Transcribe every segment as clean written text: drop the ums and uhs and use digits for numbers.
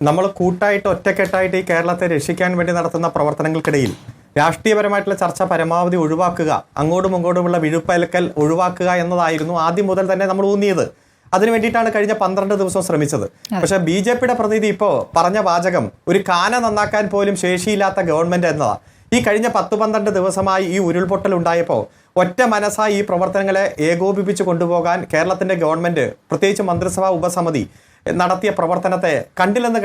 നമ്മൾ കൂട്ടായിട്ട് ഒറ്റക്കെട്ടായിട്ട് ഈ കേരളത്തെ രക്ഷിക്കാൻ വേണ്ടി നടത്തുന്ന പ്രവർത്തനങ്ങൾക്കിടയിൽ രാഷ്ട്രീയപരമായിട്ടുള്ള ചർച്ച പരമാവധി ഒഴിവാക്കുക, അങ്ങോട്ടും ഇങ്ങോട്ടുമുള്ള വിഴുപ്പലക്കൽ ഒഴിവാക്കുക എന്നതായിരുന്നു ആദ്യം മുതൽ തന്നെ നമ്മൾ ഊന്നിയത്. അതിനു വേണ്ടിയിട്ടാണ് കഴിഞ്ഞ 12 ദിവസം ശ്രമിച്ചത്. പക്ഷെ BJPയുടെ പ്രതിനിധി ഇപ്പോൾ പറഞ്ഞ വാചകം ഒരു കാന നന്നാക്കാൻ പോലും ശേഷിയില്ലാത്ത ഗവൺമെന്റ് എന്നതാണ്. ഈ കഴിഞ്ഞ 10-12 ദിവസമായി ഈ ഉരുൾപൊട്ടൽ ഉണ്ടായപ്പോൾ ഒറ്റ മനസ്സായി ഈ പ്രവർത്തനങ്ങളെ ഏകോപിപ്പിച്ച് കൊണ്ടുപോകാൻ കേരളത്തിന്റെ ഗവൺമെന്റ്, പ്രത്യേകിച്ച് മന്ത്രിസഭാ ഉപസമിതി നടത്തിയ പ്രവർത്തനത്തെ കണ്ടില്ലെന്ന്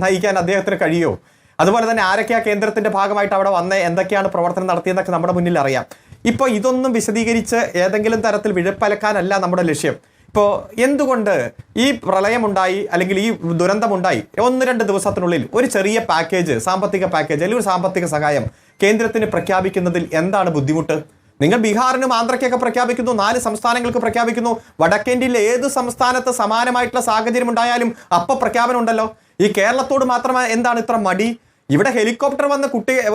നയിക്കാൻ അദ്ദേഹത്തിന് കഴിയുമോ? അതുപോലെ തന്നെ ആരൊക്കെയാ കേന്ദ്രത്തിന്റെ ഭാഗമായിട്ട് അവിടെ വന്ന് എന്തൊക്കെയാണ് പ്രവർത്തനം നടത്തിയെന്നൊക്കെ നമ്മുടെ മുന്നിൽ അറിയാം. ഇപ്പോൾ ഇതൊന്നും വിശദീകരിച്ച് ഏതെങ്കിലും തരത്തിൽ വിഴപ്പലക്കാനല്ല നമ്മുടെ ലക്ഷ്യം. ഇപ്പോൾ എന്തുകൊണ്ട് ഈ പ്രളയമുണ്ടായി അല്ലെങ്കിൽ ഈ ദുരന്തമുണ്ടായി 1-2 ദിവസത്തിനുള്ളിൽ ഒരു ചെറിയ പാക്കേജ്, സാമ്പത്തിക പാക്കേജ് അല്ലെങ്കിൽ ഒരു സാമ്പത്തിക സഹായം കേന്ദ്രത്തിന് പ്രഖ്യാപിക്കുന്നതിൽ എന്താണ് ബുദ്ധിമുട്ട്? നിങ്ങൾ ബീഹാറിനും ആന്ധ്രയ്ക്കൊക്കെ പ്രഖ്യാപിക്കുന്നു, 4 സംസ്ഥാനങ്ങൾക്ക് പ്രഖ്യാപിക്കുന്നു. വടക്കേന്ത്യയിലെ ഏത് സംസ്ഥാനത്ത് സമാനമായിട്ടുള്ള സാഹചര്യം ഉണ്ടായാലും അപ്പോൾ പ്രഖ്യാപനം ഉണ്ടല്ലോ. ഈ കേരളത്തോട് മാത്രം എന്താണ് ഇത്ര മടി? ഇവിടെ ഹെലികോപ്റ്റർ വന്ന്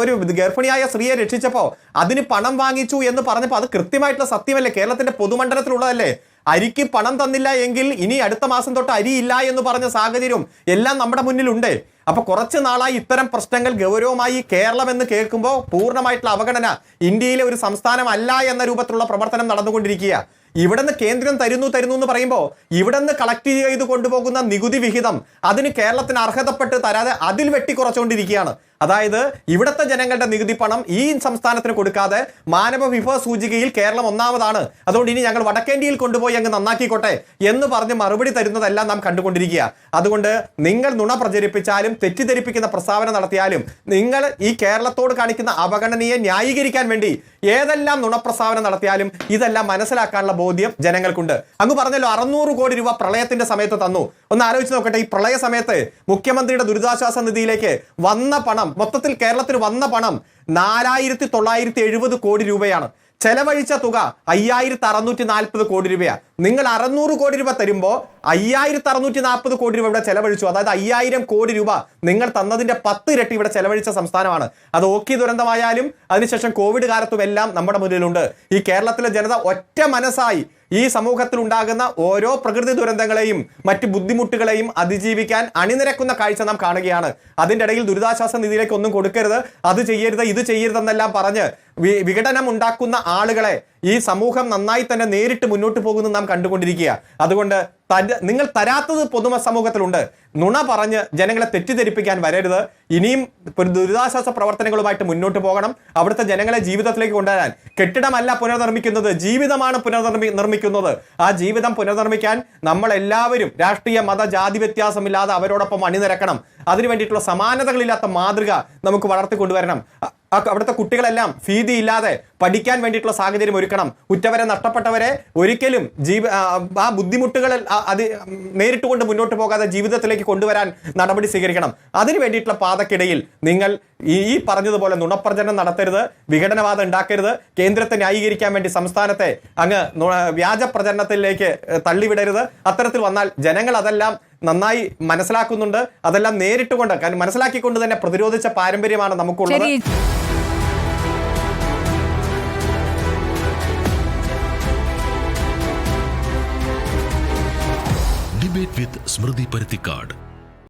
ഒരു ഗർഭിണിയായ സ്ത്രീയെ രക്ഷിച്ചപ്പോൾ അതിന് പണം വാങ്ങിച്ചു എന്ന് പറഞ്ഞപ്പോൾ അത് കൃത്യമായിട്ടുള്ള സത്യമല്ലേ? കേരളത്തിന്റെ പൊതുമണ്ഡലത്തിലുള്ളതല്ലേ? അരിക്ക് പണം തന്നില്ല എങ്കിൽ ഇനി അടുത്ത മാസം തൊട്ട് അരിയില്ല എന്ന് പറഞ്ഞ സാഹചര്യം എല്ലാം നമ്മുടെ മുന്നിലുണ്ട്. അപ്പൊ കുറച്ച് നാളായി ഇത്തരം പ്രശ്നങ്ങൾ ഗൗരവമായി കേരളം എന്ന് കേൾക്കുമ്പോൾ പൂർണ്ണമായിട്ടുള്ള അവഗണന, ഇന്ത്യയിലെ ഒരു സംസ്ഥാനമല്ല എന്ന രൂപത്തിലുള്ള പ്രവർത്തനം നടന്നുകൊണ്ടിരിക്കുക. ഇവിടുന്ന് കേന്ദ്രം തരുന്നു എന്ന് പറയുമ്പോൾ ഇവിടുന്ന് കളക്ട് ചെയ്ത് കൊണ്ടുപോകുന്ന നികുതി വിഹിതം അതിന് കേരളത്തിന് അർഹതപ്പെട്ട് തരാതെ അതിൽ വെട്ടിക്കുറച്ചുകൊണ്ടിരിക്കുകയാണ്. അതായത് ഇവിടുത്തെ ജനങ്ങളുടെ നികുതി പണം ഈ സംസ്ഥാനത്തിന് കൊടുക്കാതെ മാനവ വിഭവ സൂചികയിൽ കേരളം ഒന്നാമതാണ്, അതുകൊണ്ട് ഇനി ഞങ്ങൾ വടക്കേന്ത്യയിൽ കൊണ്ടുപോയി അങ്ങ് നന്നാക്കിക്കോട്ടെ എന്ന് പറഞ്ഞ് മറുപടി തരുന്നതെല്ലാം നാം കണ്ടുകൊണ്ടിരിക്കുക. അതുകൊണ്ട് നിങ്ങൾ നുണ പ്രചരിപ്പിച്ചാലും തെറ്റിദ്ധരിപ്പിക്കുന്ന പ്രസ്താവന നടത്തിയാലും നിങ്ങൾ ഈ കേരളത്തോട് കാണിക്കുന്ന അവഗണനയെ ന്യായീകരിക്കാൻ വേണ്ടി ഏതെല്ലാം നുണപ്രസ്താവന നടത്തിയാലും ഇതെല്ലാം മനസ്സിലാക്കാനുള്ള ബോധ്യം ജനങ്ങൾക്കുണ്ട്. അങ്ങ് പറഞ്ഞല്ലോ 600 കോടി രൂപ പ്രളയത്തിന്റെ സമയത്ത് തന്നു. ഒന്ന് ആലോചിച്ച് നോക്കട്ടെ, ഈ പ്രളയ സമയത്ത് മുഖ്യമന്ത്രിയുടെ ദുരിതാശ്വാസ നിധിയിലേക്ക് വന്ന പണം, മൊത്തത്തിൽ കേരളത്തിന് വന്ന പണം 4970 കോടി രൂപയാണ്. ചെലവഴിച്ച തുക 5640 കോടി രൂപയാണ്. നിങ്ങൾ 600 കോടി രൂപ തരുമ്പോൾ 5640 കോടി രൂപ ഇവിടെ ചെലവഴിച്ചു. അതായത് 5000 കോടി രൂപ നിങ്ങൾ തന്നതിന്റെ 10 ഇരട്ടി ഇവിടെ ചെലവഴിച്ച സംസ്ഥാനമാണ്. അത് ഓഖി ദുരന്തമായാലും അതിനുശേഷം കോവിഡ് കാലത്തും എല്ലാം നമ്മുടെ മുന്നിലുണ്ട്. ഈ കേരളത്തിലെ ജനത ഒറ്റ മനസ്സായി ഈ സമൂഹത്തിൽ ഉണ്ടാകുന്ന ഓരോ പ്രകൃതി ദുരന്തങ്ങളെയും മറ്റ് ബുദ്ധിമുട്ടുകളെയും അതിജീവിക്കാൻ അണിനിരക്കുന്ന കാഴ്ച നാം കാണുകയാണ്. അതിൻ്റെ ഇടയിൽ ദുരിതാശ്വാസ നിധിയിലേക്ക് ഒന്നും കൊടുക്കരുത്, അത് ചെയ്യരുത്, ഇത് ചെയ്യരുതെന്നെല്ലാം പറഞ്ഞ് വിഘടനം ഉണ്ടാക്കുന്ന ആളുകളെ ഈ സമൂഹം നന്നായി തന്നെ നേരിട്ട് മുന്നോട്ട് പോകുന്നത് നാം കണ്ടുകൊണ്ടിരിക്കുക. അതുകൊണ്ട് നിങ്ങൾ തരാത്തത് പൊതുസമൂഹത്തിലുണ്ട്. നുണ പറഞ്ഞ് ജനങ്ങളെ തെറ്റിദ്ധരിപ്പിക്കാൻ വരരുത്. ഇനിയും ദുരിതാശ്വാസ പ്രവർത്തനങ്ങളുമായിട്ട് മുന്നോട്ട് പോകണം. അവിടുത്തെ ജനങ്ങളെ ജീവിതത്തിലേക്ക് കൊണ്ടുവരാൻ കെട്ടിടമല്ല പുനർനിർമ്മിക്കുന്നത്, ജീവിതമാണ് നിർമ്മിക്കുന്നത്. ആ ജീവിതം പുനർനിർമ്മിക്കാൻ നമ്മൾ എല്ലാവരും രാഷ്ട്രീയ മത ജാതി വ്യത്യാസമില്ലാതെ അവരോടൊപ്പം അണിനിരക്കണം. അതിനു വേണ്ടിയിട്ടുള്ള സമാനതകളില്ലാത്ത മാതൃക നമുക്ക് വളർത്തിക്കൊണ്ടുവരണം. അവിടുത്തെ കുട്ടികളെല്ലാം ഭീതിയില്ലാതെ പഠിക്കാൻ വേണ്ടിയിട്ടുള്ള സാഹചര്യം ഒരുക്കണം. ഉറ്റവരെ നഷ്ടപ്പെട്ടവരെ ഒരിക്കലും ആ ബുദ്ധിമുട്ടുകളിൽ അത് നേരിട്ടുകൊണ്ട് മുന്നോട്ട് പോകാതെ ജീവിതത്തിലേക്ക് കൊണ്ടുവരാൻ നടപടി സ്വീകരിക്കണം. അതിനു വേണ്ടിയിട്ടുള്ള പാതക്കിടയിൽ നിങ്ങൾ ഈ പറഞ്ഞതുപോലെ നുണപ്രചരണം നടത്തരുത്, വിഘടനവാദം ഉണ്ടാക്കരുത്. കേന്ദ്രത്തെ ന്യായീകരിക്കാൻ വേണ്ടി സംസ്ഥാനത്തെ അങ്ങ് വ്യാജ പ്രചരണത്തിലേക്ക് തള്ളിവിടരുത്. അത്തരത്തിൽ വന്നാൽ ജനങ്ങൾ അതെല്ലാം നന്നായി മനസ്സിലാക്കുന്നുണ്ട്. അതെല്ലാം നേരിട്ടുകൊണ്ട് മനസ്സിലാക്കിക്കൊണ്ട് തന്നെ പ്രതിരോധിച്ച പാരമ്പര്യമാണ് നമുക്കുള്ളത്. ഡിബേറ്റ് വിത്ത് സ്മൃതി പരുത്തിക്കാട്.